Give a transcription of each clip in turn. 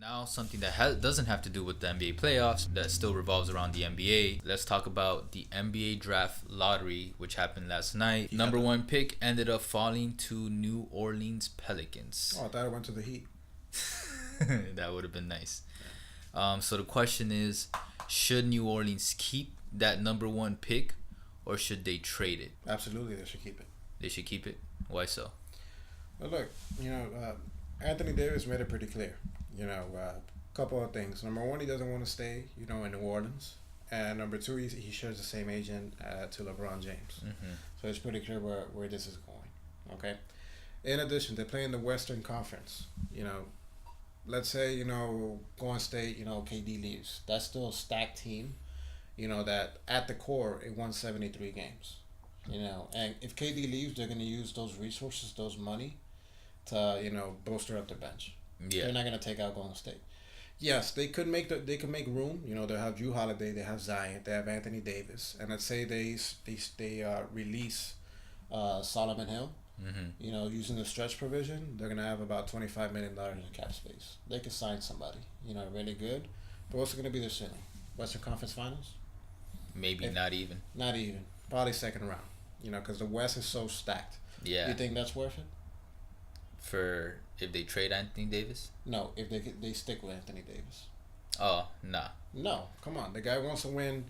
Now, something that doesn't have to do with the NBA playoffs, that still revolves around the NBA. Let's talk about the NBA draft lottery, which happened last night. Number one pick ended up falling to New Orleans Pelicans. Oh, I thought it went to the Heat. That would have been nice. So the question is, should New Orleans keep that number one pick, or should they trade it? Absolutely, they should keep it. They should keep it. Why so? But look, Anthony Davis made it pretty clear. A couple of things. Number one, he doesn't want to stay, in New Orleans. And number two, he shares the same agent to LeBron James. Mm-hmm. So it's pretty clear where this is going. Okay. In addition, they play in the Western Conference. Let's say, Golden State, KD leaves. That's still a stacked team, that at the core, it won 73 games. And if KD leaves, they're going to use those resources, those money, to, bolster up their bench. Yeah. They're not going to take out Golden State. Yes, they could make room. They have Drew Holiday, they have Zion, they have Anthony Davis, and let's say they release Solomon Hill. Mm-hmm. Using the stretch provision, they're gonna have about $25 million in cap space. They could sign somebody, really good. But what's gonna be their ceiling? Western Conference Finals? Maybe not even. Not even. Probably second round. Because the West is so stacked. Yeah. You think that's worth it? For if they trade Anthony Davis? No, if they stick with Anthony Davis. Oh, nah. No, come on. The guy wants to win,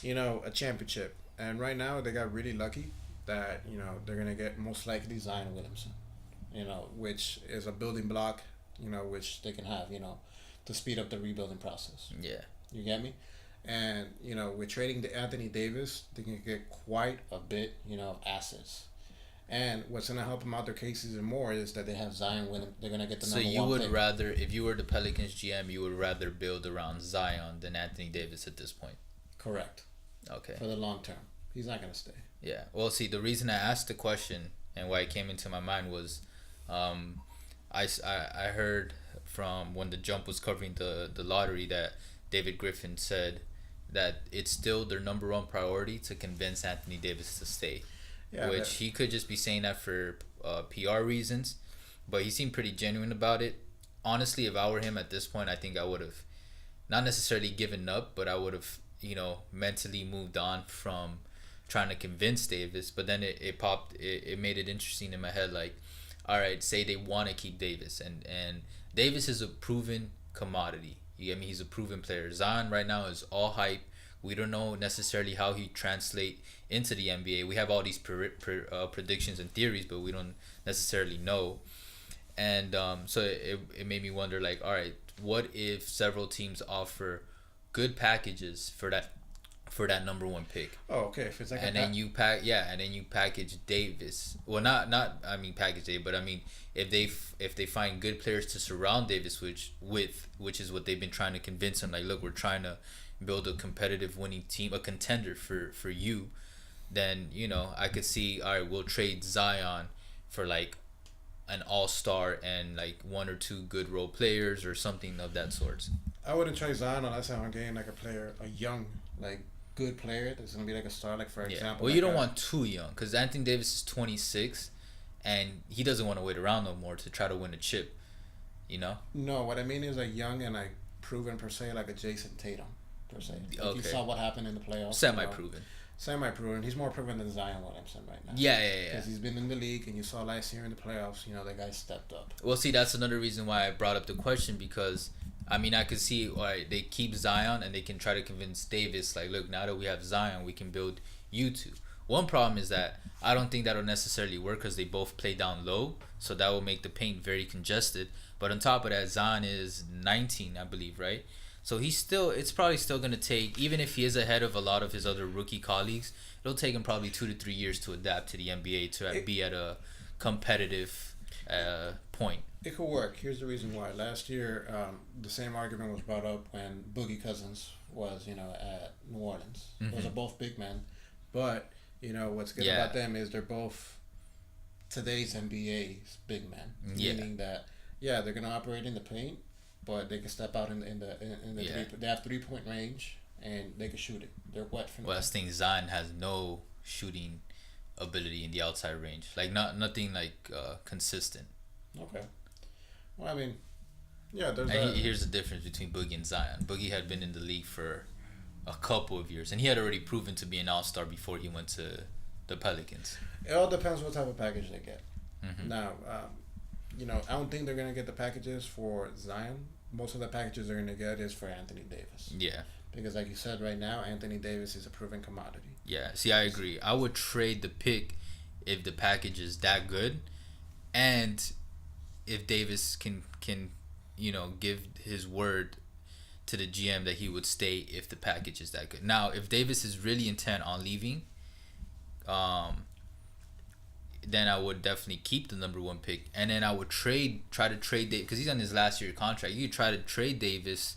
a championship. And right now they got really lucky that, they're going to get most likely Zion Williamson, which is a building block, which they can have, to speed up the rebuilding process. Yeah. You get me? And, with trading to Anthony Davis, they can get quite a bit, of assets. And what's going to help them out their case even more is that they have Zion Williamson. They're going to get the number one. So you would pick. rather, if you were the Pelicans GM, you would rather build around Zion than Anthony Davis at this point? Correct. Okay. For the long term. He's not going to stay. Yeah. Well, see, the reason I asked the question and why it came into my mind was I heard from when the Jump was covering the lottery that David Griffin said that it's still their number one priority to convince Anthony Davis to stay. Yeah, which he could just be saying that for PR reasons, but he seemed pretty genuine about it. Honestly, if I were him at this point, I think I would have not necessarily given up, but I would have, mentally moved on from trying to convince Davis. But then it made it interesting in my head, like, all right, say they want to keep Davis, and Davis is a proven commodity. You get me? He's a proven player. Zion right now is all hype. We don't know necessarily how he translate into the NBA. We have all these predictions and theories, but we don't necessarily know. And so it made me wonder, like, all right, what if several teams offer good packages for that number one pick? Oh, okay. If it's like and then you package Davis. Well, not I mean package Davis, but I mean if they find good players to surround Davis which is what they've been trying to convince him. Like, look, we're trying to build a competitive winning team, a contender for you. Then I could see, all right, we'll trade Zion for like an all-star and like one or two good role players or something of that sort. I wouldn't trade Zion unless I'm getting like a young, like, good player that's gonna be like a star, like, for example. Well, you don't want too young because Anthony Davis is 26, and he doesn't want to wait around no more to try to win a chip. No, what I mean is like young and like proven per se, like a Jason Tatum per se. Like, okay. You saw what happened in the playoffs. Semi-proven. Semi-proven. He's more proven than Zion Williamson right now. Yeah. Because he's been in the league, and you saw last year in the playoffs, the guy stepped up. Well, see, that's another reason why I brought up the question, because I mean, I could see why they keep Zion and they can try to convince Davis, like, look, now that we have Zion, we can build you two. One problem is that I don't think that'll necessarily work because they both play down low, so that will make the paint very congested. But on top of that, Zion is 19, I believe, right? So it's probably still going to take, even if he is ahead of a lot of his other rookie colleagues, it'll take him probably 2 to 3 years to adapt to the NBA to be at a competitive point. It could work. Here's the reason why. Last year, the same argument was brought up when Boogie Cousins was, at New Orleans. Mm-hmm. Those are both big men, but what's good about them is they're both today's NBA's big men, meaning that they're gonna operate in the paint, but they can step out in the they have 3-point range and they can shoot it. They're wet from. Well, I think Zion has no shooting ability in the outside range, like nothing like consistent. Okay. Well, I mean, Yeah, there's And that. here's the difference between Boogie and Zion. Boogie had been in the league for a couple of years, and he had already proven to be an all-star before he went to the Pelicans. It all depends what type of package they get. Hmm. Now, I don't think they're gonna get the packages for Zion. Most of the packages they're gonna get is for Anthony Davis. Yeah, Because, like you said, right now Anthony Davis is a proven commodity. yeah. See, I agree. I would trade the pick if the package is that good, and if Davis can give his word to the GM that he would stay if the package is that good. Now, if Davis is really intent on leaving, um, then I would definitely keep the number one pick, and then I would try to trade Davis because he's on his last year contract. You could try to trade Davis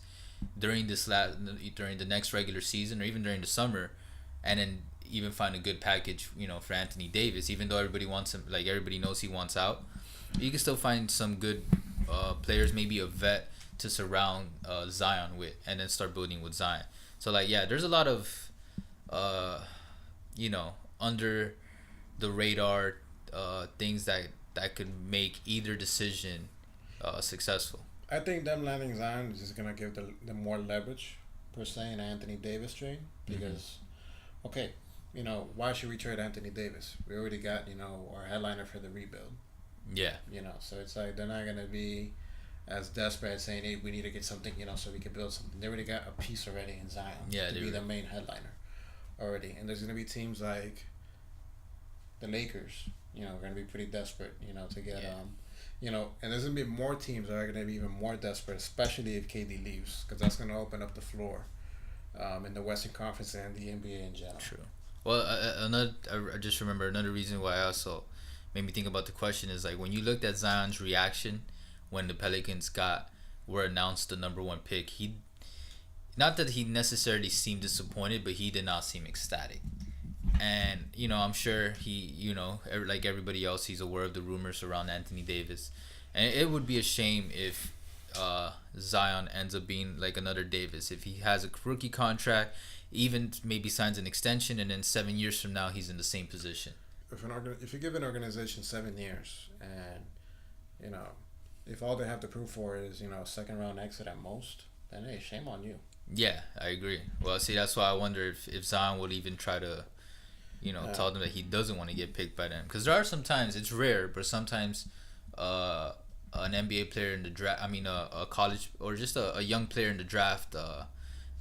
during the next regular season or even during the summer, and then even find a good package, for Anthony Davis. Even though everybody wants him, like everybody knows he wants out, you can still find some good players, maybe a vet to surround Zion with, and then start building with Zion. So like yeah, there's a lot of under the radar things that could make either decision successful. I think them landing Zion is just gonna give them more leverage per se in Anthony Davis trade because, okay, why should we trade Anthony Davis? We already got our headliner for the rebuild. Yeah, So it's like they're not gonna be as desperate as saying, hey, we need to get something, so we can build something. They already got a piece already in Zion yeah, to be the main headliner already, and there's gonna be teams like the Lakers, are gonna be pretty desperate, to get yeah. and there's gonna be more teams that are gonna be even more desperate, especially if KD leaves, because that's gonna open up the floor, in the Western Conference and the NBA in general. True. Well, I just remember another reason why I also made me think about the question is like when you looked at Zion's reaction when the Pelicans were announced the number one pick. He not that he necessarily seemed disappointed, but he did not seem ecstatic. And I'm sure he, like everybody else, he's aware of the rumors around Anthony Davis, and it would be a shame if Zion ends up being like another Davis. If he has a rookie contract, even maybe signs an extension, and then 7 years from now he's in the same position. If you give an organization 7 years, and you know if all they have to prove for is a second round exit at most, then hey, shame on you. Yeah, I agree. Well, see, that's why I wonder if Zion would even try to tell them that he doesn't want to get picked by them. Because there are sometimes, it's rare, but sometimes an NBA player in the draft, I mean a college or just a young player in the draft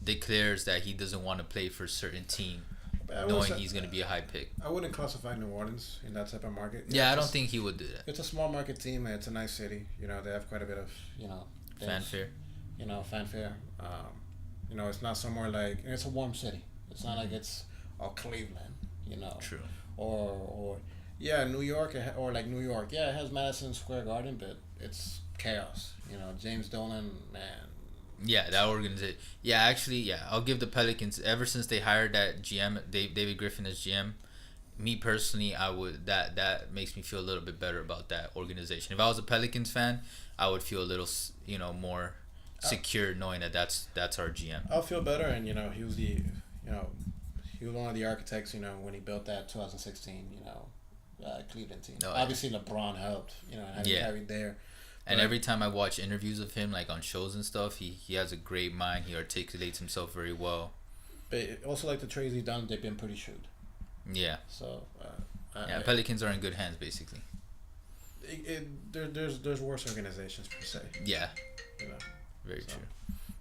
declares that he doesn't want to play for a certain team, knowing he's going to be a high pick. I wouldn't classify New Orleans in that type of market. Yeah, I don't think he would do that. It's a small market team and it's a nice city. They have quite a bit of Fanfare. Fanfare. It's not somewhere like, and it's a warm city. It's not like it's Cleveland. True. Or yeah, New York or like New York. Yeah, it has Madison Square Garden, but it's chaos. James Dolan, man. Yeah, that organization. Yeah, actually, yeah, I'll give the Pelicans, ever since they hired that GM, David Griffin as GM. Me personally, I would that makes me feel a little bit better about that organization. If I was a Pelicans fan, I would feel a little more secure knowing that that's our GM. I'll feel better, and he was he was one of the architects. When he built that 2016 Cleveland team. Oh, Obviously, LeBron helped. Having carried there. And every time I watch interviews of him, like on shows and stuff, he has a great mind. He articulates himself very well. But also, like the trades he's done, they've been pretty shrewd. Yeah. So. Pelicans are in good hands, basically. There's worse organizations per se. Yeah. Very true.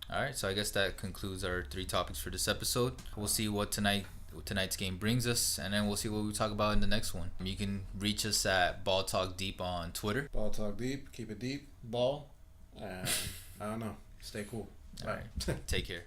All right, so I guess that concludes our 3 topics for this episode. We'll see what tonight's game brings us, and then we'll see what we talk about in the next one. You can reach us at Ball Talk Deep on Twitter. Ball Talk Deep, keep it deep, ball, and I don't know, stay cool. All right, take care.